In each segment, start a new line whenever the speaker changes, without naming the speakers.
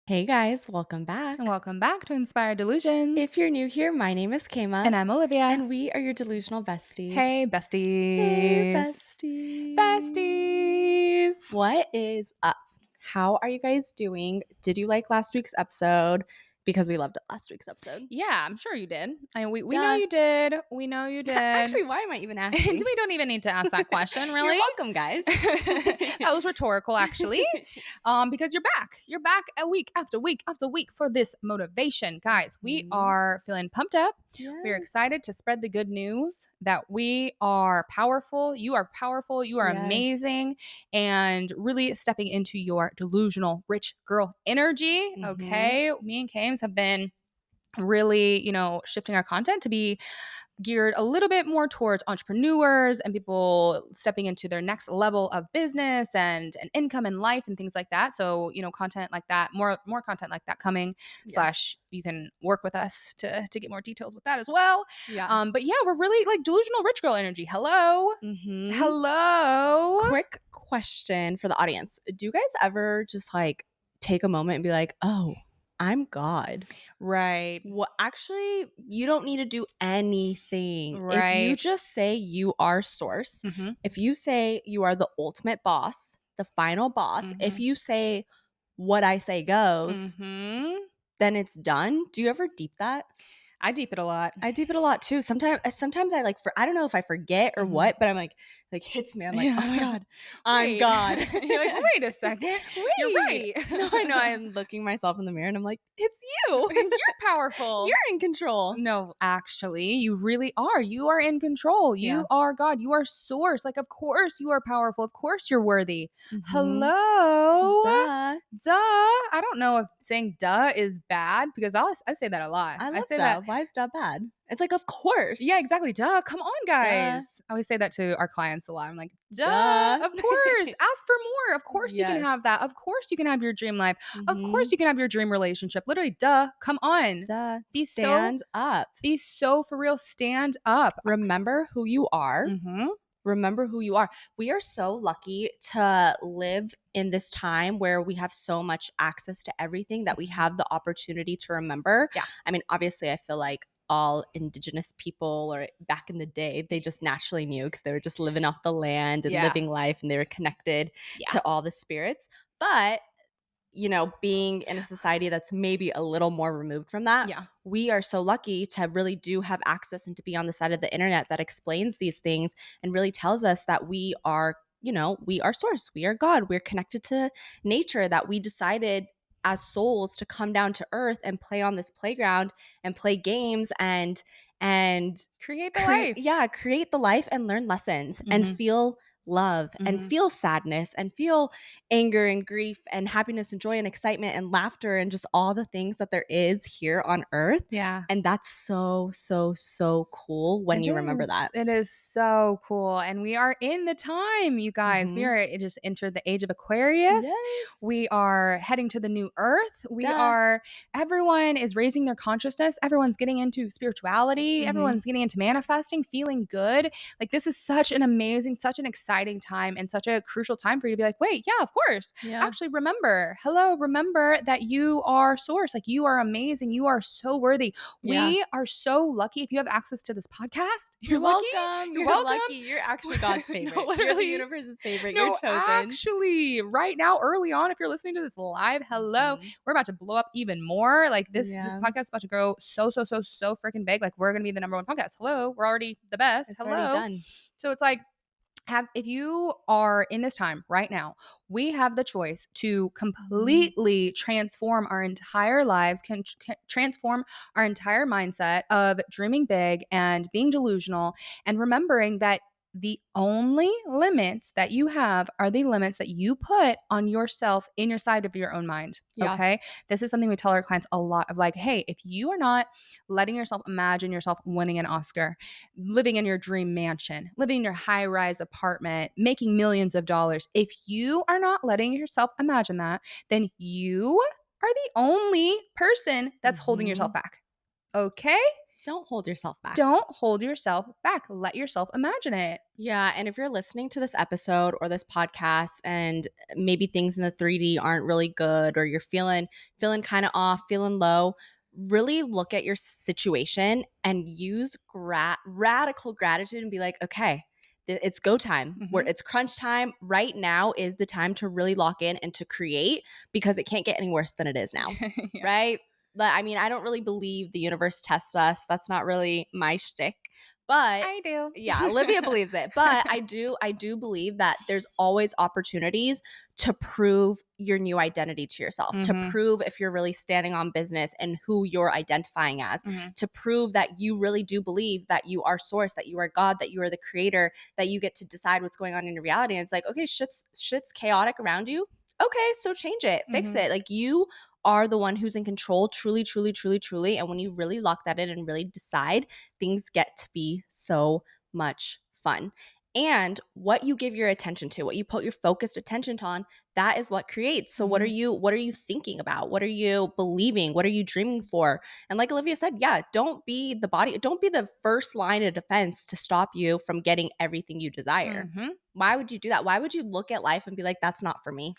Hey guys, welcome back.
And welcome back to Inspired Delusions.
If you're new here, my name is Kayma,
And I'm Olivia.
and we are your delusional besties.
Hey,
Hey,
besties.
besties.
Besties.
What is up? How are you guys doing? Did you like last week's episode? Because we loved last week's episode.
Yeah, I'm sure you did. We know
Duh.
you did. We know you did.
Actually, why am I even asking?
We don't even need to ask that question,
You're
really.
welcome, guys.
That was rhetorical, actually. Because you're back. You're back a week after week after week for this motivation. Guys, we are feeling pumped up. We are
Yes.
excited to spread the good news that we are powerful. You are powerful. You are
Yes.
amazing. And really stepping into your delusional rich girl energy.
Mhm.
Okay. Me and Kames have been really, shifting our content to be geared a little bit more towards entrepreneurs and people stepping into their next level of business and income and life and things like that. So, content like that, more content like that coming,
Yes.
/ you can work with us to get more details with that as well.
Yeah.
But yeah, we're really like delusional rich girl energy. Hello.
Mhm.
Hello.
Quick question for the audience. Do you guys ever just like take a moment and be like, oh, I'm God?
Right.
Well, actually, you don't need to do anything. If you
Right.
just say you are source,
Mm-hmm.
if you say you are the ultimate boss, the final boss, if
Mm-hmm.
you say what I say goes,
Mm-hmm.
then it's done. Do you ever deep that?
I deep it a lot.
I deep it a lot too. Sometimes I like I don't know if I forget or
Mhm.
what, but I'm like hits me. I'm like, oh my God, I'm
Wait.
God.
You're like, wait a second. You're
Wait.
right.
No, I know. I'm looking myself in the mirror and I'm like, it's you.
You're powerful.
You're in control.
No, actually, you really are. You are in control.
Yeah.
You are God. You are source. Like, of course you are powerful. Of course you're worthy.
Mhm.
Hello.
Duh.
Duh. I don't know if saying duh is bad because I say that a lot.
I
I
love
say
duh.
that.
Why is duh bad? It's like, of course.
Yeah, exactly. Duh. Come on,
Duh.
guys. I always say that to our clients a lot. I'm like, duh.
Duh.
Of course. Ask for more. Of course you can have
Yes.
that. Of course you can have your dream life. Of course
Mhm.
you can have your dream relationship. Literally, duh. Come on.
Duh.
Be
Stand up.
so for real. Stand up.
Remember who you are.
Mm-hmm.
Remember who you are. We are so lucky to live in this time where we have so much access to everything that we have the opportunity to remember.
Yeah.
I mean, obviously, I feel like all indigenous people or back in the day, they just naturally knew because they were just living off the land and
Yeah.
living life and they were connected
Yeah.
to all the spirits. But being in a society that's maybe a little more removed from that,
Yeah.
we are so lucky to really do have access and to be on the side of the internet that explains these things and really tells us that we are, we are source, we are God, we're connected to nature, that we decided as souls to come down to earth and play on this playground and play games and
Create the life.
create the life and learn lessons and
Mm-hmm.
feel love and
Mm-hmm.
feel sadness and feel anger and grief and happiness and joy and excitement and laughter and just all the things that there is here on earth.
Yeah.
And that's so, so, so cool when you remember that.
It is so cool. And we are in the time, you guys. We
Mhm.
are just entered the age of Aquarius.
Yes.
We are heading to the new earth.
Duh.
Everyone is raising their consciousness. Everyone's getting into spirituality.
Mhm.
Everyone's getting into manifesting, feeling good. Like, this is such an amazing, such an exciting time and such a crucial time for you to be like, wait, yeah, of course.
Yeah.
Actually, remember that you are source. Like, you are amazing. You are so worthy.
Yeah.
We are so lucky if you have access to this podcast. You're lucky.
welcome.
You're
You're
welcome.
lucky. You're actually God's favorite.
No,
You're the
literally.
universe's favorite.
No,
You're chosen.
actually, right now, early on, if you're listening to this live, hello,
Mhm.
we're about to blow up even more. Like, this
Yeah.
podcast is about to grow so freaking big. Like, we're gonna be the number one podcast. Hello, we're already the best.
It's already
Hello.
done.
So it's like, if you are in this time right now, we have the choice to completely transform our entire lives, can transform our entire mindset of dreaming big and being delusional and remembering that the only limits that you have are the limits that you put on yourself in your side of your own mind.
Yeah.
Okay. This is something we tell our clients a lot of, like, hey, if you are not letting yourself imagine yourself winning an Oscar, living in your dream mansion, living in your high rise apartment, making millions of dollars, if you are not letting yourself imagine that, then you are the only person that's holding yourself back. Okay?
Don't hold yourself back.
Don't hold yourself back. Let yourself imagine it.
Yeah, and if you're listening to this episode or this podcast and maybe things in the 3D aren't really good or you're feeling kind of off, feeling low, really look at your situation and use radical gratitude and be like, okay, it's go time. Where
Mhm.
it's crunch time. Right now is the time to really lock in and to create because it can't get any worse than it is now.
Yeah.
Right? But I mean, I don't really believe the universe tests us. That's not really my shtick. But
I do.
yeah, Olivia believes it. But I do believe that there's always opportunities to prove your new identity to yourself, to
Mhm.
prove if you're really standing on business and who you're identifying as,
Mhm.
to prove that you really do believe that you are source, that you are God, that you are the creator, that you get to decide what's going on in your reality. And it's like, okay, shit's chaotic around you. Okay, so change it, fix
Mhm.
it. Like you are the one who's in control, truly, truly, truly, truly. And when you really lock that in and really decide, things get to be so much fun. And what you give your attention to, what you put your focused attention on, that is what creates. So
Mhm.
what are you thinking about? What are you believing? What are you dreaming for? And like Olivia said, yeah, don't be the first line of defense to stop you from getting everything you desire.
Mhm.
Why would you do that? Why would you look at life and be like, that's not for me?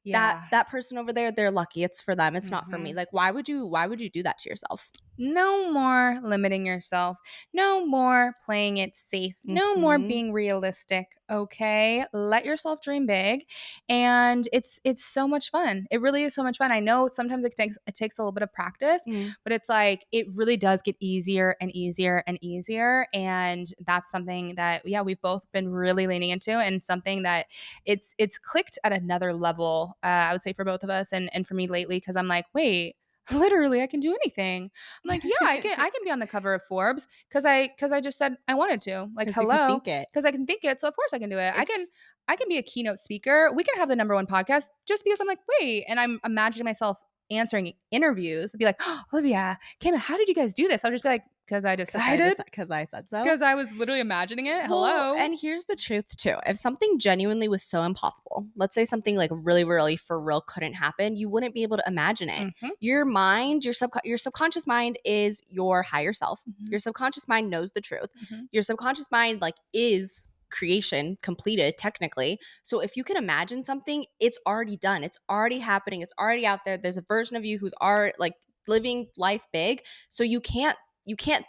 That
Yeah.
that person over there, they're lucky. It's for them. It's not for me.
Mhm.
Like, why would you do that to yourself?
No more limiting yourself. No more playing it safe. No more
Mhm.
being realistic, okay? Let yourself dream big, and it's so much fun. It really is so much fun. I know sometimes it takes a little bit of practice,
Mm.
but it's like it really does get easier and easier and easier, and that's something that yeah, we've both been really leaning into, and something that it's clicked at another level. I would say for both of us, and for me lately, because I'm like, wait, literally I can do anything. I'm like, yeah, I can be on the cover of Forbes because I just said I wanted to. Like,
Because you can
hello,
think it.
because I can think it, so of course I can do it. I can
It's
I can be a keynote speaker. We can have the number one podcast just because I'm like, wait, and I'm imagining myself answering interviews. I'd be like, oh, Olivia, Kayma, how did you guys do this? I'll just be like, because I decided,
because I said so.
because I was literally imagining it.
Well,
Hello.
and here's the truth too. If something genuinely was so impossible, let's say something like really, really for real couldn't happen, you wouldn't be able to imagine it.
Mm-hmm.
Your mind, your subconscious mind is your higher self.
Mm-hmm.
Your subconscious mind knows the truth.
Mm-hmm.
Your subconscious mind like is creation completed technically. So if you can imagine something, it's already done. It's already happening. It's already out there. There's a version of you who's already like living life big. So you can't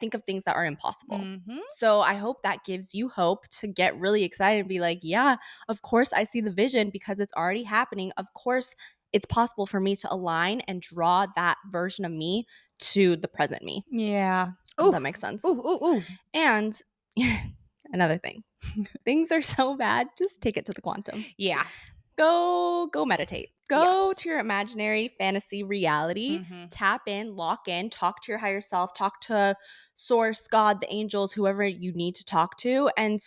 think of things that are impossible.
Mm-hmm.
So I hope that gives you hope to get really excited and be like, yeah, of course I see the vision because it's already happening. Of course it's possible for me to align and draw that version of me to the present me.
Yeah.
If
Ooh.
that makes sense.
Ooh. Ooh. Ooh.
And another thing, things are so bad, just take it to the quantum.
Yeah.
Go meditate.
Yeah.
Go to your imaginary fantasy reality.
Mm-hmm.
Tap in, lock in, talk to your higher self, talk to source, God, the angels, whoever you need to talk to, and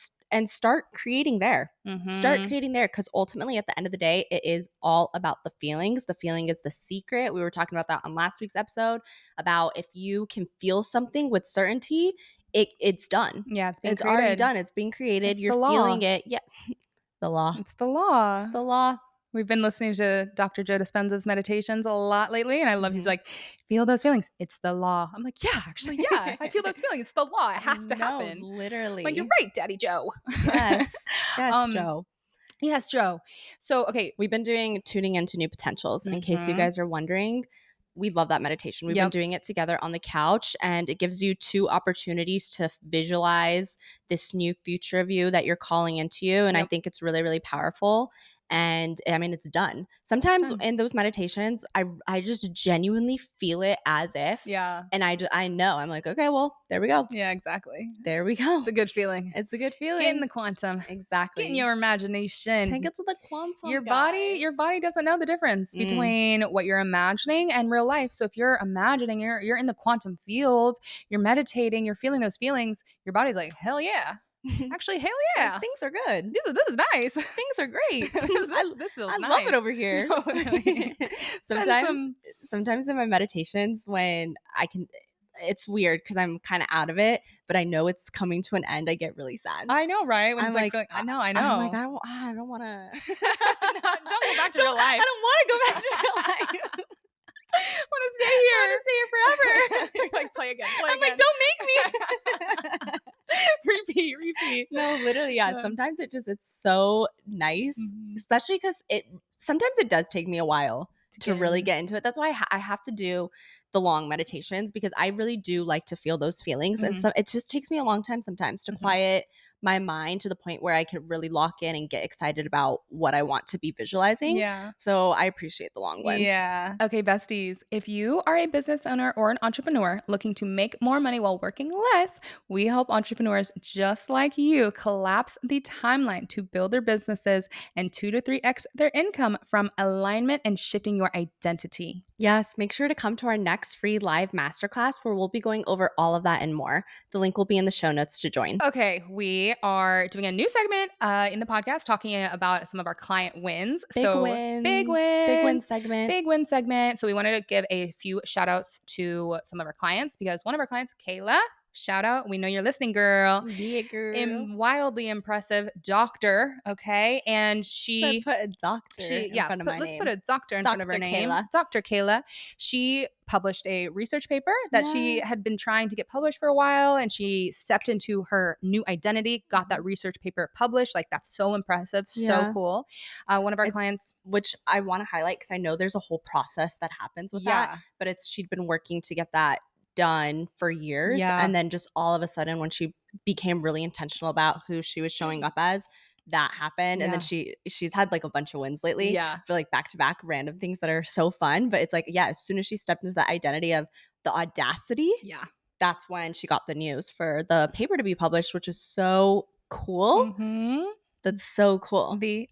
start creating there. Start
Mm-hmm.
creating there because ultimately at the end of the day, it is all about the feelings. The feeling is the secret. We were talking about that on last week's episode about if you can feel something with certainty, it's done.
Yeah, it's being
It's already
created.
done. It's being created.
It's
You're
the
feeling
law.
it. Yeah. The law.
It's the law.
It's the law.
We've been listening to Dr. Joe Dispenza's meditations a lot lately, and I love he's
Mhm.
like, feel those feelings. It's the law. I'm like, yeah, actually, yeah. If I feel those feelings, it's the law. It has to
No,
happen. I'm like, you're
literally.
right, Daddy Joe.
Yes. Yes,
um,
Joe.
yes, Joe. So, okay.
We've been doing tuning into new potentials. In case you
Mm-hmm.
guys are wondering, we love that meditation. We've been
Yep.
doing it together on the couch, and it gives you two opportunities to visualize this new future of you that you're calling into you. And I
Yep.
think it's really, really powerful. And I mean, it's done.
It's
Sometimes
done.
in those meditations, I just genuinely feel it as if,
Yeah.
and I know I'm like, okay, well, there we go.
Yeah, exactly.
There we
It's
go.
a good feeling.
It's a good
Get in
feeling.
the quantum. Get in
Exactly.
your imagination.
Take it to the quantum,
Your
guys.
body doesn't know the difference
Mm.
between what you're imagining and real life. So if you're imagining you're in the quantum field, you're meditating, you're feeling those feelings, your body's like, hell yeah. Actually, hell
Like
yeah.
things are good.
This is nice.
Things are great.
This feels
I love
nice.
it over here.
Totally. Spend
sometimes
some
sometimes in my meditations when I can it's weird because I'm kind of out of it, but I know it's coming to an end. I get really sad.
I know, right? When
I'm
it's like
like,
feeling, I know, I
I'm like,
know.
I don't want to.
Don't go back to real life.
I don't want to go back to real life.
Want to stay
I want
here.
to stay here
forever. You're like, play again, play
I'm like,
again.
don't make me.
Repeat, repeat.
No, literally, yeah. Sometimes it's so nice,
Mhm.
especially because sometimes it does take me a while
To
to
get
really
in.
get into it. That's why I have to do the long meditations because I really do like to feel those feelings. And
Mhm.
so it just takes me a long time sometimes to
Mhm.
quiet my mind to the point where I could really lock in and get excited about what I want to be visualizing.
Yeah.
So I appreciate the long ones.
Yeah. Okay, besties. If you are a business owner or an entrepreneur looking to make more money while working less, we help entrepreneurs just like you collapse the timeline to build their businesses and 2 to 3x their income from alignment and shifting your identity.
Yes, make sure to come to our next free live masterclass where we'll be going over all of that and more. The link will be in the show notes to join.
Okay, we are doing a new segment in the podcast talking about some of our client wins.
Big
So,
wins, big win segment.
big win segment. So, we wanted to give a few shout outs to some of our clients because one of our clients, Kayla, shout out. We know you're listening, girl.
Yeah, girl.
Wildly impressive doctor. Okay. And
So I put a doctor in
yeah,
front of my
let's put
name.
a doctor in front of her
Dr.
name.
Kayla.
Dr. Kayla. She published a research paper that she
Yeah.
had been trying to get published for a while, and she stepped into her new identity, got that
Mhm.
research paper published. Like, that's so impressive, so
Yeah.
cool. One of our
It's
clients,
which I want to highlight because I know there's a whole process that happens with that,
yeah,
but she'd been working to get that done for years.
yeah,
And then just all of a sudden, when she became really intentional about who she was showing up as, that happened. And then
yeah,
she's had like a bunch of wins lately
yeah,
for like back to back random things that are so fun. But it's like, yeah, as soon as she stepped into the identity of the audacity,
yeah.
that's when she got the news for the paper to be published, which is so cool.
Mm-hmm.
That's so cool.
The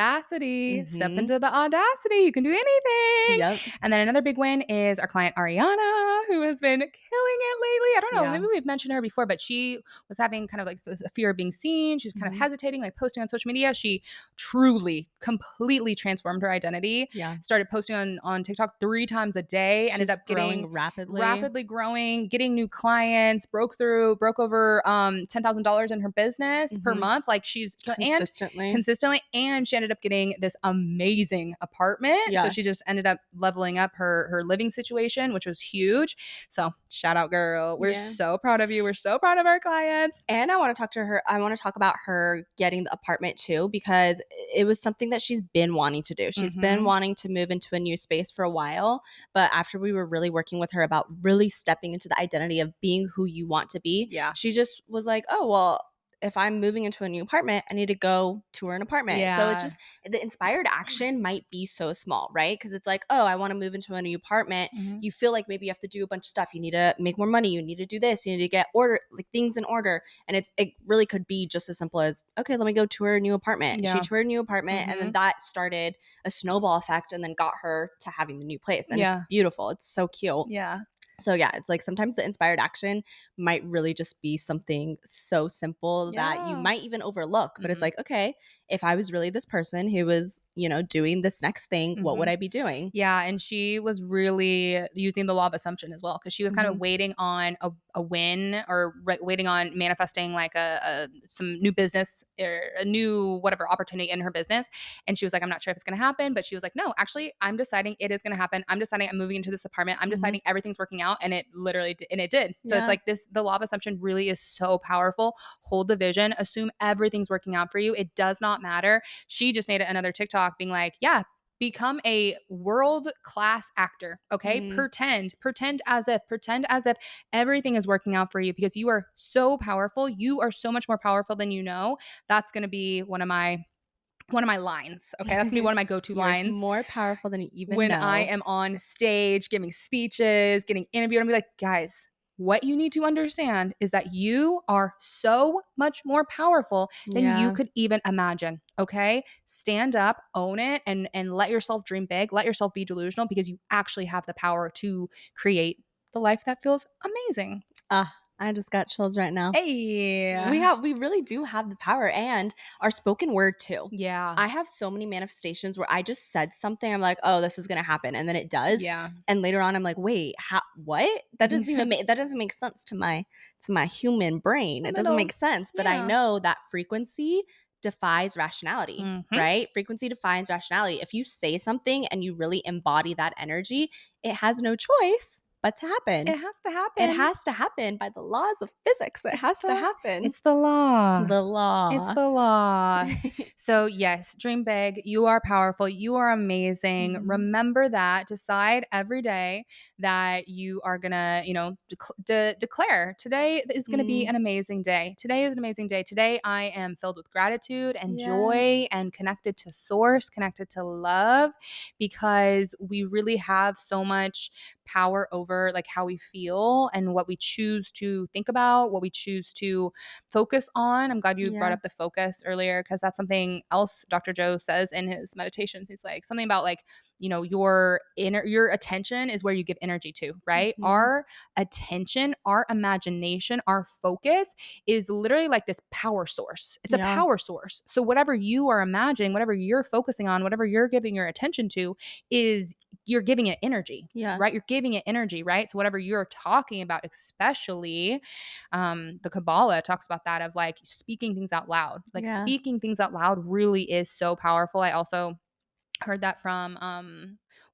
audacity. Step
Mm-hmm.
into the audacity. You can do anything.
Yep.
And then another big win is our client Ariana, who has been killing it lately. I don't know,
Yeah.
maybe we've mentioned her before, but she was having kind of like a fear of being seen. She's kind of
Mhm.
hesitating, like posting on social media. She truly, completely transformed her identity.
Yeah.
Started posting on TikTok 3 times a day. Ended
She's
up getting
growing rapidly.
rapidly growing, getting new clients, broke over $10,000 in her business per
Mhm.
month. Like, she's and
Consistently.
consistently, and she ended up getting this amazing apartment. So
Yeah.
she just ended up leveling up her living situation, which was huge. So shout out, girl. We're
Yeah.
so proud of you. We're so proud of our clients.
And I want to talk to her. I want to talk about her getting the apartment too, because it was something that she's been wanting to do. She's been
Mhm.
wanting to move into a new space for a while. But after we were really working with her about really stepping into the identity of being who you want to be,
Yeah.
she just was like, oh, well, if I'm moving into a new apartment, I need to go tour an apartment. So it's
Yeah.
just the inspired action might be so small, right? Because it's like, oh, I want to move into a new apartment.
Mhm.
You feel like maybe you have to do a bunch of stuff. You need to make more money. You need to do this. You need to get order like things in order. And it really could be just as simple as, okay, let me go tour a new apartment. She
Yeah.
toured a new apartment, and then
Mhm.
that started a snowball effect and then got her to having the new place. And it's
Yeah.
beautiful. It's so cute.
Yeah.
So yeah, it's like sometimes the inspired action might really just be something so simple that you
Yeah.
might even overlook. But it's
Mhm.
like, okay, if I was really this person who was, doing this next thing, what would
Mhm.
I be doing?
Yeah, and she was really using the law of assumption as well, because she was kind of
Mhm.
waiting on a win, or waiting on manifesting like a some new business or a new whatever opportunity in her business. And she was like, I'm not sure if it's going to happen, but she was like, no, actually, I'm deciding it is going to happen. I'm deciding I'm moving into this apartment. I'm
Mhm.
deciding everything's working out, and it literally and it did. So it's
Yeah.
like the law of assumption really is so powerful. Hold the vision, assume everything's working out for you. It does not matter. She just made another TikTok being like, yeah, become a world class actor. Okay.
Mhm.
Pretend as if everything is working out for you, because you are so powerful. You are so much more powerful than you know. That's going to be one of my lines. Okay. That's going to be one of my go-to
You're
lines
more powerful than you even
when I
know.
am on stage giving speeches, getting interviewed. I'm be like, guys, what you need to understand is that you are so much more powerful than you
Yeah.
could even imagine. Okay? Stand up, own it, and let yourself dream big. Let yourself be delusional, because you actually have the power to create the life that feels amazing.
Ah, I just got chills right now.
Hey.
We really do have the power, and our spoken word too.
Yeah.
I have so many manifestations where I just said something, I'm like, oh, this is gonna happen, and then it does.
Yeah.
And later on, I'm like, wait, how? What? That doesn't make sense to my human brain.
A
It doesn't make
little,
sense. But I
yeah.
know that frequency defies rationality,
Mhm.
right? Frequency defines rationality. If you say something and you really embody that energy, it has no choice but to happen.
It has to
It
happen.
has to happen by the laws of physics. It
It's
has to
the
happen.
it's the law.
The
It's
law.
the law. So, yes, dream big. You are powerful. You are amazing.
Mhm.
Remember that. Decide every day that you are going to, declare today is going to be
Mm,
an amazing day. Today is an amazing day. Today, I am filled with gratitude and joy
yes.
and connected to source, connected to love, because we really have so much power over like how we feel and what we choose to think about, what we choose to focus on. I'm glad you brought
Yeah.
up the focus earlier, because that's something else Dr. Joe says in his meditations. He's like something about like, your attention is where you give energy to, right?
Mhm.
Our attention, our imagination, our focus is literally like this power source. It's a
Yeah.
power source. So whatever you are imagining, whatever you're focusing on, whatever you're giving your attention to is you're giving it energy,
Yeah.
right? You're giving it energy, right? So whatever you're talking about, especially the Kabbalah talks about that, of like speaking things out loud. Like
Yeah.
speaking things out loud really is so powerful. I also heard that from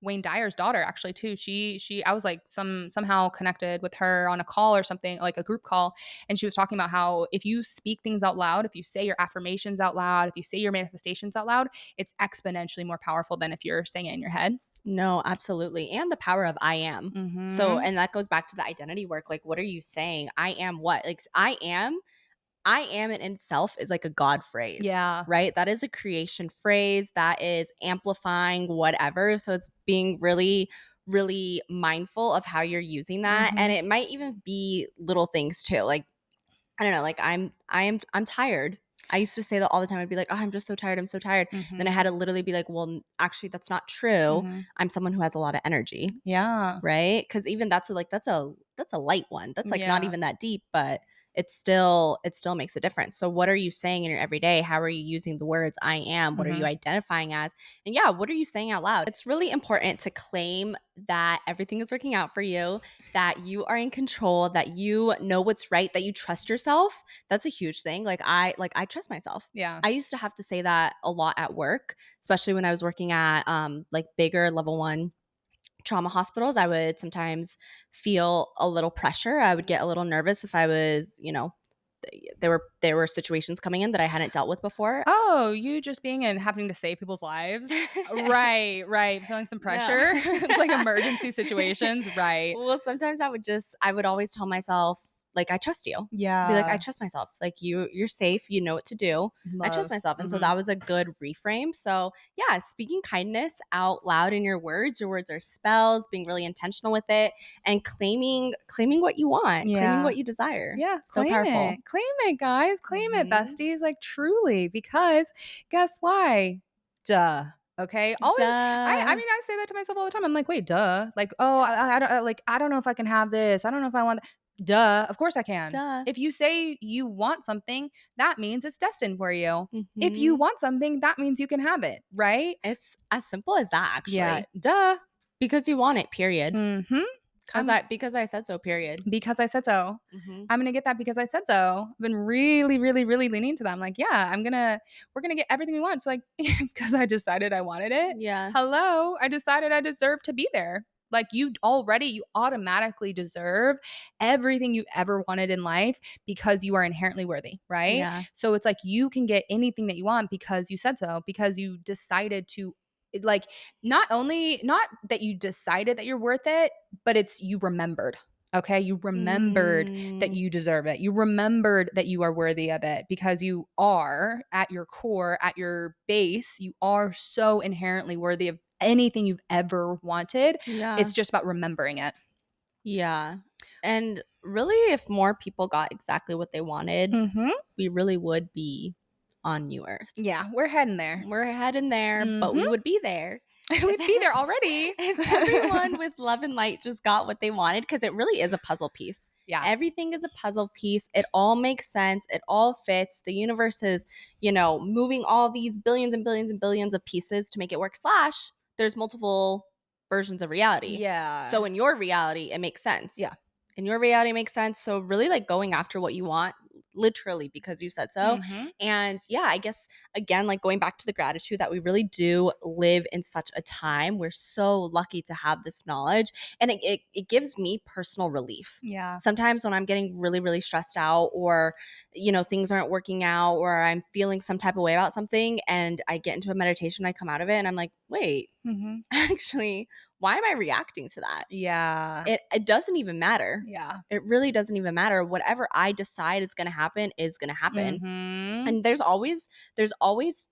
Wayne Dyer's daughter, actually, too. She I was like somehow connected with her on a call or something, like a group call, and she was talking about how if you speak things out loud, if you say your affirmations out loud, if you say your manifestations out loud, it's exponentially more powerful than if you're saying it in your head.
No, absolutely. And the power of I am. So,
Mhm.
and that goes back to the identity work. Like, what are you saying? I am what? Like, I am in itself is like a God phrase,
Yeah.
right? That is a creation phrase that is amplifying whatever. So it's being really, really mindful of how you're using that. And
Mhm.
it might even be little things too. Like, I don't know, like I'm tired. I used to say that all the time. I'd be like, oh, I'm just so tired. I'm so tired. Then I
Mhm.
had to literally be like, well, actually, that's not true.
Mhm.
I'm someone who has a lot of energy,
Yeah.
right? Because even that's a light one. That's like not
Yeah.
even that deep, but it still makes a difference. So what are you saying in your everyday? How are you using the words I am? What are you
Mhm.
identifying as? And yeah, what are you saying out loud? It's really important to claim that everything is working out for you, that you are in control, that you know what's right, that you trust yourself. That's a huge thing. Like I trust myself.
Yeah.
I used to have to say that a lot at work, especially when I was working at like bigger level 1 trauma hospitals. I would sometimes feel a little pressure. I would get a little nervous if I was, there were situations coming in that I hadn't dealt with before.
Oh, you just being and having to save people's lives? Right, right. Feeling some
No.
pressure. It's like emergency situations. Right.
Well, sometimes I would always tell myself, like, I trust you. Be like, I
Yeah.
trust myself. Like you're safe. You know what to do. I trust
Love.
myself. And so
Mhm.
that was a good reframe. So yeah, speaking kindness out loud in your words are spells, being really intentional with it, and claiming what you want, claiming
Yeah.
what you desire.
Yeah,
So
claim
powerful.
it. Claim it, guys. Claim it,
Mhm.
besties. Like truly, because guess why? Duh. Okay. Always I
Duh.
mean, I say that to myself all the time. I'm like, wait, duh. Like, oh, I don't like I don't know if I can have this. I don't know if I want duh. Of course I can.
Duh.
If you say you want something, that means it's destined for you. If you
Mhm.
want something, that means you can have it, right?
It's as simple as that,
Yeah.
actually.
Duh.
Because you want it, period.
Mhm.
Because I said so, period.
Because I said so.
Mhm.
I'm gonna get that because I said so. I've been really, really, really leaning to that. I'm like, yeah, we're gonna get everything we want. So like, because I decided I wanted it.
Yeah.
Hello, I decided I deserve to be there. Like you automatically deserve everything you ever wanted in life because you are inherently worthy, right?
Yeah.
So it's like you can get anything that you want because you said so, because you decided to like not that you decided that you're worth it, but it's you remembered. Okay. You remembered that
Mm.
you deserve it. You remembered that you are worthy of it because you are at your core, at your base, you are so inherently worthy of anything you've ever wanted.
Yeah.
It's just about remembering it.
Yeah. And really, if more people got exactly what they wanted,
Mm-hmm.
we really would be on new earth.
Yeah. We're heading there.
We're heading there, but
Mm-hmm.
we would be there if
We'd be there already.
if everyone with love and light just got what they wanted, because it really is a puzzle piece.
Yeah.
Everything is a puzzle piece. It all makes sense. It all fits. The universe is, moving all these billions and billions and billions of pieces to make it work. Slash, there's multiple versions of reality.
Yeah.
So in your reality, it makes sense.
Yeah.
In your reality, it makes sense. So really, like going after what you want, literally because you said so.
Mhm.
And yeah, I guess again, like going back to the gratitude that we really do live in such a time. We're so lucky to have this knowledge, and it gives me personal relief.
Yeah.
Sometimes when I'm getting really, really stressed out, or things aren't working out, or I'm feeling some type of way about something, and I get into a meditation, I come out of it and I'm like, wait,
Mhm.
actually, why am I reacting to that?
Yeah.
It doesn't even matter.
Yeah.
It really doesn't even matter. Whatever I decide is going to happen is going to happen.
Mhm.
And there's always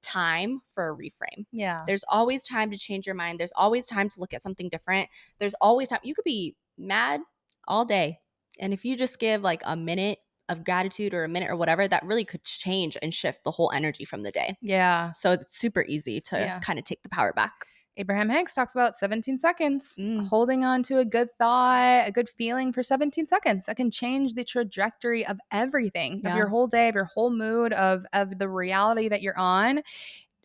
time for a reframe.
Yeah.
There's always time to change your mind. There's always time to look at something different. There's always time. You could be mad all day. And if you just give like a minute of gratitude or a minute or whatever, that really could change and shift the whole energy from the day.
Yeah.
So it's super easy to
Yeah.
kind of take the power back.
Abraham Hicks talks about 17 seconds,
Mm,
holding on to a good thought, a good feeling for 17 seconds. That can change the trajectory of everything, of your
yeah.
whole day, of your whole mood, of the reality that you're on.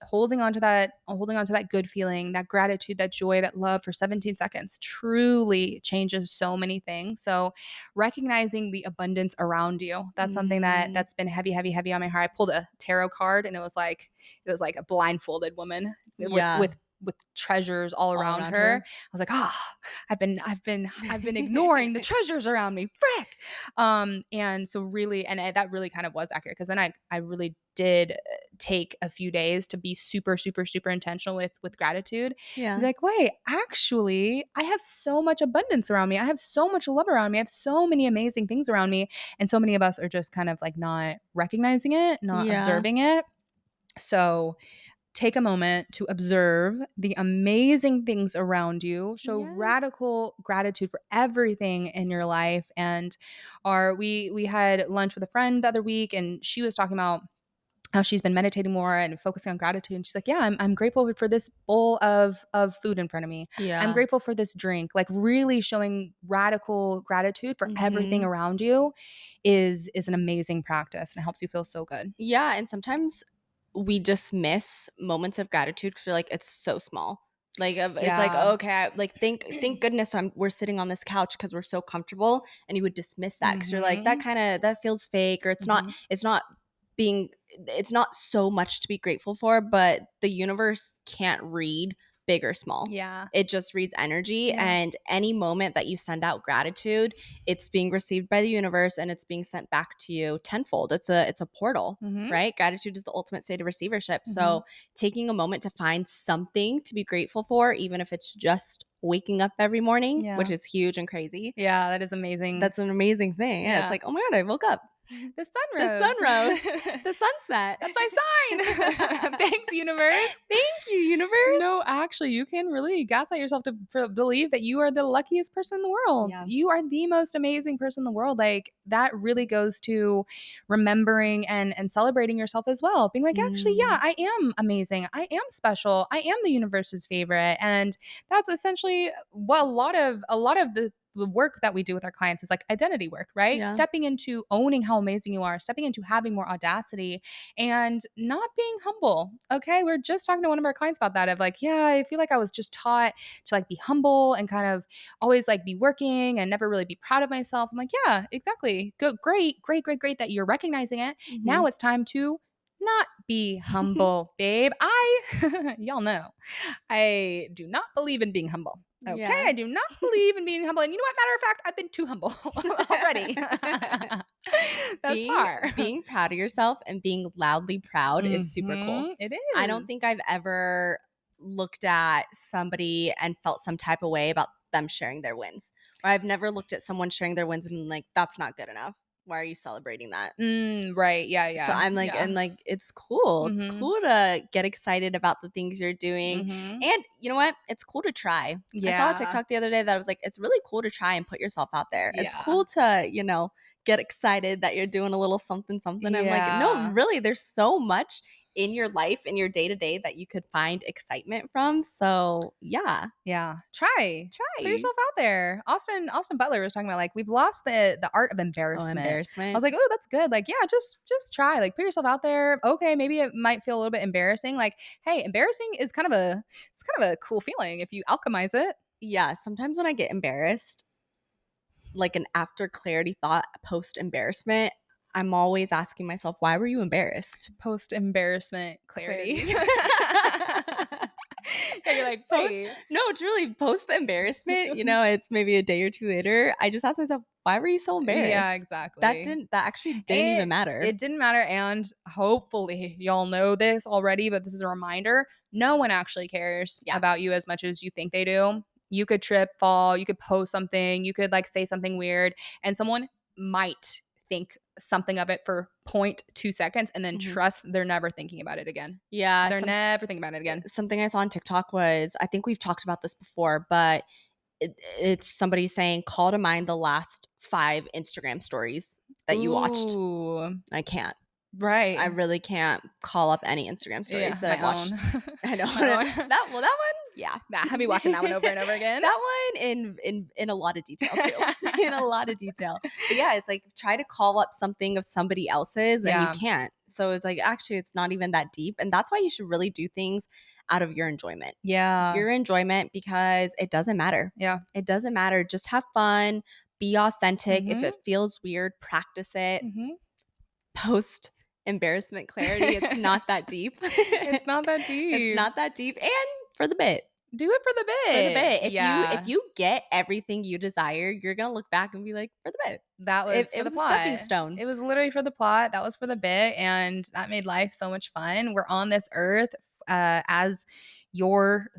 Holding on to that good feeling, that gratitude, that joy, that love for 17 seconds truly changes so many things. So recognizing the abundance around you, that's something
Mm,
that's been heavy, heavy, heavy on my heart. I pulled a tarot card and it was like a blindfolded woman with
yeah.
with treasures all
All
around
around
her.
her.
I was like, I've been ignoring the treasures around me. Frick. And so really, that really kind of was accurate, because then I really did take a few days to be super, super, super intentional with gratitude. Be
Yeah.
like, wait, actually, I have so much abundance around me. I have so much love around me. I have so many amazing things around me. And so many of us are just kind of like not recognizing it, not
Yeah.
observing it. So take a moment to observe the amazing things around you, show
Yes.
radical gratitude for everything in your life. And we had lunch with a friend the other week, and she was talking about how she's been meditating more and focusing on gratitude. And she's like, yeah, I'm grateful for this bowl of food in front of me. I'm
Yeah.
grateful for this drink. Like really showing radical gratitude for everything
Mhm.
around you is an amazing practice, and it helps you feel so good.
Yeah, and sometimes we dismiss moments of gratitude because 'cause we're like, "It's so small." Like, it's like,
Yeah.
"Okay, like, thank goodness we're sitting on this couch because 'cause we're so comfortable," and you would dismiss that because 'cause you're like,
Mhm.
that feels fake," or
Mhm.
being it's not so much to be grateful for, but the universe can't read big or small.
Yeah.
It just reads energy,
Yeah.
and any moment that you send out gratitude, it's being received by the universe and it's being sent back to you tenfold. It's a portal,
Mhm.
right? Gratitude is the ultimate state of receivership.
Mhm.
So, taking a moment to find something to be grateful for, even if it's just waking up every morning, which
Yeah.
is huge and crazy,
Yeah, that is amazing.
that's an amazing thing. Yeah, it's
Yeah.
like, "Oh my god, I woke up.
The sun
The sun
rose.
rose. The sunset."
That's my sign. Thanks, universe.
Thank you, universe.
No, actually, you can really gaslight yourself to believe that you are the luckiest person in the world.
Yeah.
You are the most amazing person in the world. Like that really goes to remembering and celebrating yourself as well. Being like, actually, yeah,
Mm,
I am amazing. I am special. I am the universe's favorite. And that's essentially what a lot of the work that we do with our clients is like identity work, right?
yeah.
Stepping into owning how amazing you are, stepping into having more audacity and not being humble. Okay. We're just talking to one of our clients about that of like, yeah, I feel like I was just taught to like be humble and kind of always like be working and never really be proud of myself. I'm like, yeah, exactly. Good, great, great, great, great that you're recognizing it.
Mhm.
Now it's time to not be humble, babe. Y'all know, I do not believe in being humble. Okay,
Yeah.
I do not believe in being humble. And you know what? Matter of fact, I've been too humble already. Thus
being
far.
being proud of yourself and being loudly proud is super cool.
It
I don't think
is.
I've ever looked at somebody and felt some type of way about them sharing their wins. Or I've never looked at someone sharing their wins and been like, that's not good enough. Why are you celebrating that?
Right. Yeah,
So
yeah,
I'm like,
yeah.
and like, it's cool. It's
Mhm.
cool to get excited about the things you're doing.
Mhm.
And you know what? It's cool to try. I saw a
Yeah.
TikTok the other day that was like, it's really cool to try and put yourself out there. It's
Yeah.
cool to, get excited that you're doing a little something, something. I'm like, no,
Yeah.
really, there's so much in your life, in your day to day that you could find excitement from. So yeah,
Yeah. Try. Put
try.
yourself out there. Austin Butler was talking about like we've lost the art of
Oh,
embarrassment. I was
embarrassment.
like, "Oh, that's good." Like, yeah, just try. Like put yourself out there. Okay, maybe it might feel a little bit embarrassing. Like, hey, embarrassing is kind of a cool feeling if you alchemize it.
Yeah, sometimes when I get embarrassed, like an after clarity thought post embarrassment, I'm always asking myself, why were you embarrassed?
Post embarrassment clarity.
Clarity.
Yeah, you're like,
Post
wait.
no, truly post the embarrassment, it's maybe a day or two later. I just asked myself, why were you so
Yeah,
embarrassed?
exactly.
That actually didn't even
It
matter.
it didn't matter, and hopefully y'all know this already, but this is a reminder. No one actually cares
Yeah.
about you as much as you think they do. You could trip, fall, you could post something, you could like say something weird, and someone might think something of it for 0.2 seconds and then
Mhm.
trust they're never thinking about it again.
Yeah,
They're never thinking about it again.
something I saw on TikTok was, I think we've talked about this before, but it's somebody saying, call to mind the last 5 Instagram stories that you watched.
Ooh,
I can't. I
right.
really can't call up any Instagram stories
Yeah,
that
my
I've
own.
watched. I know.
My own.
That one, yeah.
Nah, I'll be watching that one over and over again.
That one in a lot of detail too. In a lot of detail. But yeah, it's like try to call up something of somebody else's and you
Yeah.
can't. So it's like actually it's not even that deep. And that's why you should really do things out of your enjoyment.
Yeah.
Your enjoyment, because it doesn't matter.
Yeah.
It doesn't matter. Just have fun, be authentic. If
Mhm.
it feels weird, practice it.
Mhm.
Post embarrassment clarity. It's not that deep.
It's not that
It's
deep.
not that deep. And for the bit.
Do it for the
For the
bit.
bit. If
Yeah.
you get everything you desire, you're gonna look back and be like, for the bit.
That was
It
for the
was a stepping
plot.
stone.
It was literally for the plot. That was for the bit. And that made life so much fun. We're on this earth as your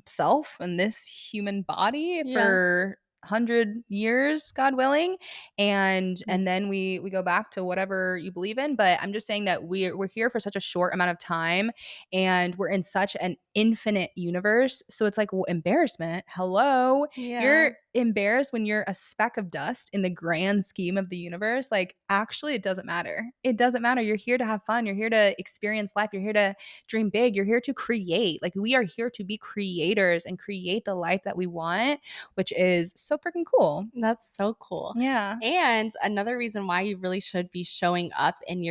self in this human body
Yeah.
for 100 years, God willing, and
Mhm.
then we go back to whatever you believe in. But I'm just saying that we're here for such a short amount of time, and we're in such an infinite universe. So it's like, well, embarrassment. Hello,
Yeah.
you're embarrassed when you're a speck of dust in the grand scheme of the universe. Like, actually, it doesn't matter. It doesn't matter. You're here to have fun. You're here to experience life. You're here to dream big. You're here to create. Like, we are here to be creators and create the life that we want, which is so freaking cool.
That's so cool.
Yeah.
And another reason why you really should be showing up in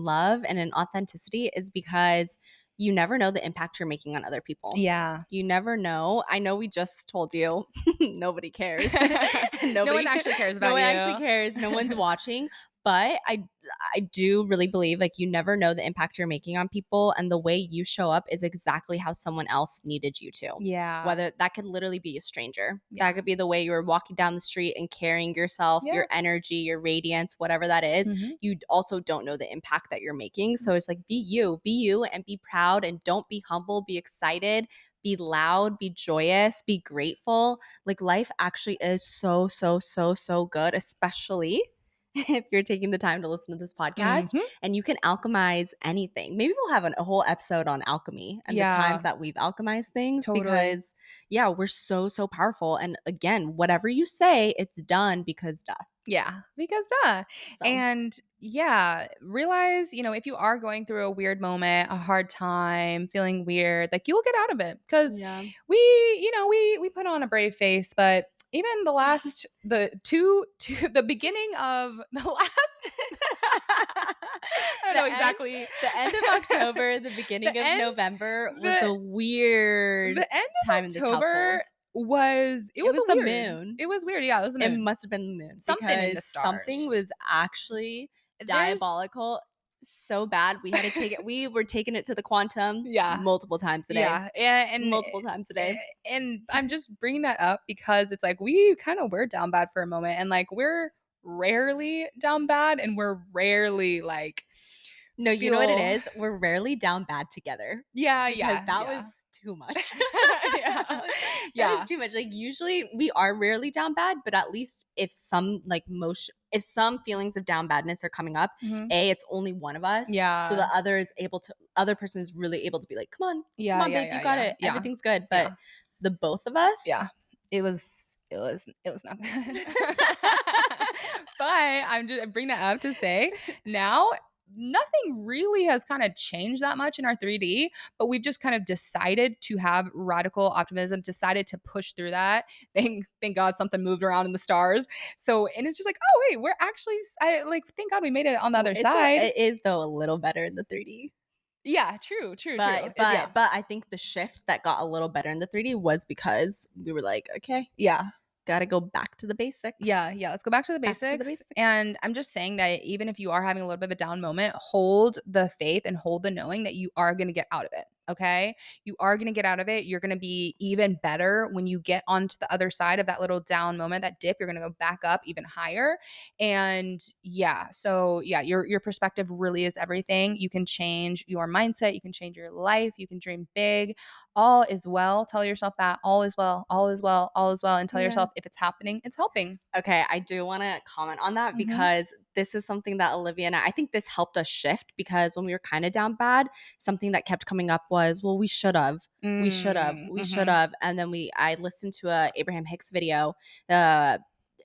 love and in authenticity is because you never know the impact you're making on other people.
Yeah.
You never know. I know we just told you nobody cares.
No one
Nobody
actually cares
no
about
one actually
you.
cares. No one's watching. But I do really believe like you never know the impact you're making on people, and the way you show up is exactly how someone else needed you to.
Yeah.
Whether that could literally be a stranger. That
Yeah.
could be the way you were walking down the street and carrying yourself,
Yeah.
your energy, your radiance, whatever that is.
Mhm.
You also don't know the impact that you're making. So it's like be you and be proud, and don't be humble, be excited, be loud, be joyous, be grateful. Like life actually is so, so, so, so good, especially if you're taking the time to listen to this podcast,
Mhm.
and you can alchemize anything. Maybe we'll have a whole episode on alchemy and the times
Yeah.
that we've alchemized things,
Totally.
because yeah, we're so, so powerful. And again, whatever you say, it's done because duh.
Yeah, because duh.
So
And yeah, realize, if you are going through a weird moment, a hard time, feeling weird, like you'll get out of it. Cause
yeah.
we put on a brave face, but even the beginning of the last I don't know
the end
exactly.
the end of October, the
the
beginning of
end
November was
the
a weird
the end
time
of
in this household.
October was it
It
was
was
a
the
weird.
moon.
It was weird. Yeah, it was the
It
moon.
must have been the moon,
Something in the
because something
stars.
was actually
There's
diabolical, so bad we had to take it. We were taking it to the quantum
yeah.
multiple times a day.
Yeah, and
Multiple times a day.
and I'm just bringing that up because it's like we kind of were down bad for a moment, and like we're rarely down bad, and we're rarely like
No, you know what it
feel
is? We're rarely down bad together,
yeah,
because
yeah,
that was
yeah.
too much.
Yeah.
That was
Yeah.
too much. Like usually we are rarely down bad, but at least if some like motion if some feelings of down badness are coming up,
Mhm.
it's only one of us. So the
Yeah.
other person is really able to be like, come
Yeah,
on,
yeah,
babe, you
yeah,
got
yeah,
it.
yeah,
Everything's good. But
yeah,
the both of us,
yeah. It was not good. But I bring that up to say now nothing really has kind of changed that much in our 3D, but we've just kind of decided to have radical optimism, decided to push through that. Thank God something moved around in the stars. So, and it's just like, oh wait, we're actually I like thank God we made it on the other side.
it is though a little better in the 3D.
Yeah, true, true, true.
But
Yeah.
but but I think the shift that got a little better in the 3D was because we were like, okay,
Yeah.
Gotta go back to the basics.
Yeah, yeah, let's go back to the
Back to the
basics,
basics.
and I'm just saying that even if you are having a little bit of a down moment, hold the faith and hold the knowing that you are gonna get out of it, okay? You are gonna get out of it, you're gonna be even better when you get onto the other side of that little down moment, that dip, you're gonna go back up even higher, and yeah, so yeah, your perspective really is everything. You can change your mindset, you can change your life, you can dream big. All is well. Tell yourself that all is well, all is well, all is well, and tell
Yeah.
yourself if it's happening, it's helping.
Okay, I do want to comment on that
Mhm.
because this is something that Olivia and I think this helped us shift because when we were kind of down bad, something that kept coming up was, well, we should have. We should have. We should
Mhm.
have. And then I listened to a Abraham Hicks video. Uh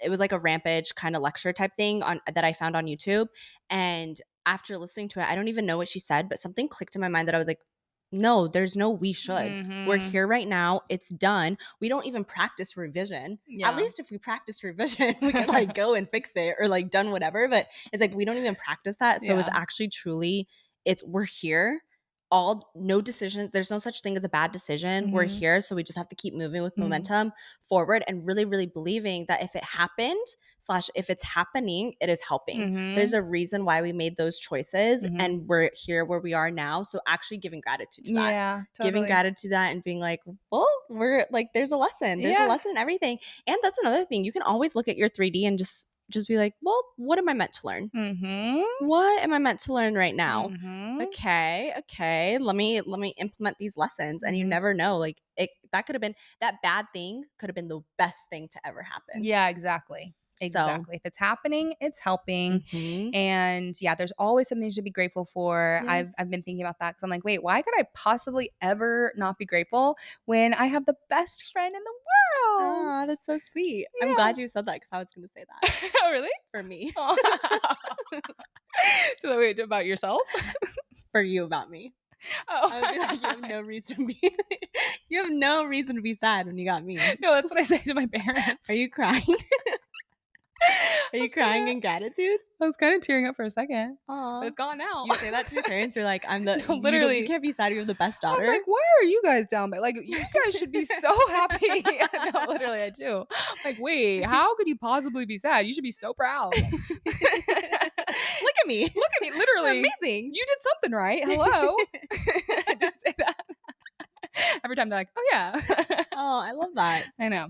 it was like a rampage kind of lecture type thing on that I found on YouTube. And after listening to it, I don't even know what she said, but something clicked in my mind that I was like, no, there's no we should. We're
Mhm.
here right now. It's done. We don't even practice revision. At
Yeah.
least if we practice revision, we can like go and fix it or like done whatever. But it's like we don't even practice that. So it's
Yeah.
actually truly we're here. All no decisions. There's no such thing as a bad decision. We're
Mhm.
here. So we just have to keep moving with
Mhm.
momentum forward and really, really believing that if it happened, slash if it's happening, it is helping. There's
Mhm.
a reason why we made those choices
Mhm.
and we're here where we are now. So actually giving gratitude to that,
Yeah,
giving
totally.
gratitude to that and being like, well, we're like, there's a lesson. There's a
Yeah.
lesson in everything. And that's another thing. You can always look at your 3D and just be like, well, what am I meant to learn?
Mhm.
What am I meant to learn right now?
Mhm.
Okay. Let me implement these lessons. And you
Mhm.
never know. Like that could have been that bad thing could have been the best thing to ever happen.
Yeah, exactly.
So
Exactly. If it's happening, it's helping.
mhm.
And yeah, there's always something to be grateful for. I've
Yes.
been thinking about that because I'm like, wait, why could I possibly ever not be grateful when I have the best friend in the world?
Oh, that's so sweet. I'm
Yeah.
glad you said that because I was gonna say that
Oh, really?
for me.
Oh. So wait, about yourself?
For you about me. I would be like, you have
Oh.
no reason to be you have no reason to be sad when you got me.
No, that's what I say to my
Are
parents.
you crying? Are you crying in gratitude?
I was kinda tearing up for a second, but
Aw.
it's gone now.
You say that to your parents, you're like,
No,
you
literally.
can't be sad, you're the best
I'm
daughter.
like, "Why are you guys down bad? Like, you guys should be so happy." No, literally, I do. Like, "Wait, how could you possibly be sad? You should be so proud."
Look at me.
Look at me,
I'm
literally,
amazing.
you did something right. Hello. I just say that. Every time they're like, "Oh, yeah."
Oh, I love that.
I know.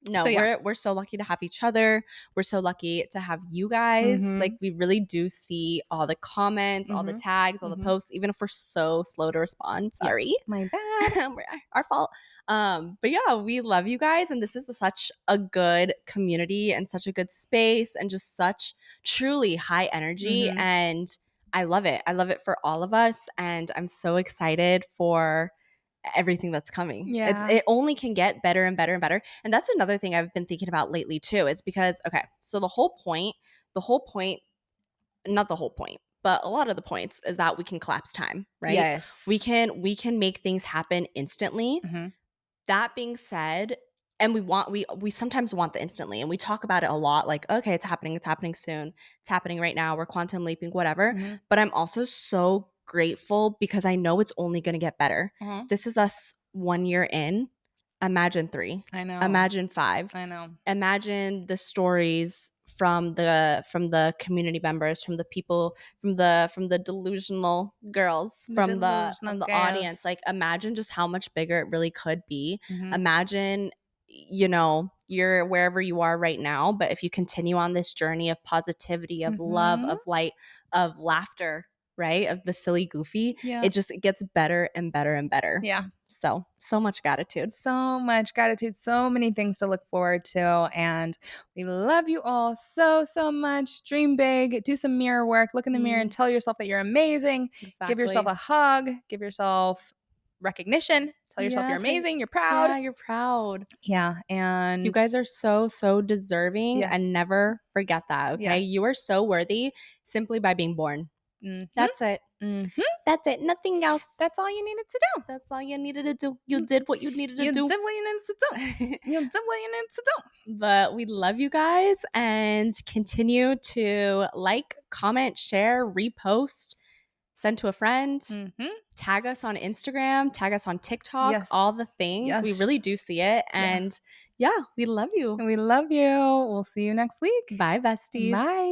No,
So, yeah.
we're so lucky to have each other. We're so lucky to have you guys. Like
Mhm.
we really do see all the comments, all the
Mhm.
tags, all the
Mhm.
posts, even if we're so slow to respond.
Yeah.
Sorry.
My bad.
Our fault. But yeah, we love you guys and this is such a good community and such a good space and just such truly high energy
Mhm.
and I love it. I love it for all of us and I'm so excited for everything that's coming.
Yeah.
It only can get better and better and better. And that's another thing I've been thinking about lately too, is because okay, so the whole point, not the whole point, but a lot of the points is that we can collapse time, right?
Yes.
We can make things happen instantly.
Mhm.
That being said, and we sometimes want the instantly and we talk about it a lot like okay, it's happening soon. It's happening right now. We're quantum leaping whatever.
Mhm.
But I'm also so grateful because I know it's only going to get better.
Mhm.
This is us 1 year in. Imagine 3.
I know.
Imagine 5.
I know.
Imagine the stories from the community members, from the people, from the delusional girls,
The delusional
from the audience.
girls.
Like imagine just how much bigger it really could be.
Mhm.
Imagine, you know, you're wherever you are right now, but if you continue on this journey of positivity, of love,
Mhm.
of light, of laughter, right? Of the silly goofy,
Yeah.
it gets better and better and better.
Yeah.
So much gratitude.
So much gratitude, so many things to look forward to. And we love you all so, so much. Dream big, do some mirror work, look in the mirror and
Mm,
tell yourself that you're amazing. Give yourself
exactly.
a hug, give yourself recognition, tell yourself
Yeah,
you're amazing, you're proud.
yeah, you're proud.
Yeah.
You
And
guys are so, so deserving and
yes,
never forget that, okay? You
yes.
are so worthy simply by being born.
Mm-hmm.
That's it.
Mm-hmm.
That's it. Nothing else.
That's all you needed to do.
That's all you needed to do. You did what you needed to
You did
do.
what you needed to do. You did what you needed to
But we love you guys and continue to like, comment, share, repost, send to a friend,
do. Mm-hmm.
tag us on Instagram, tag us on TikTok, all the
Yes.
things. We
Yes.
really do see it.
Yeah.
And Yeah, we love you.
We love you. We'll see you next week.
Bye, besties.
Bye.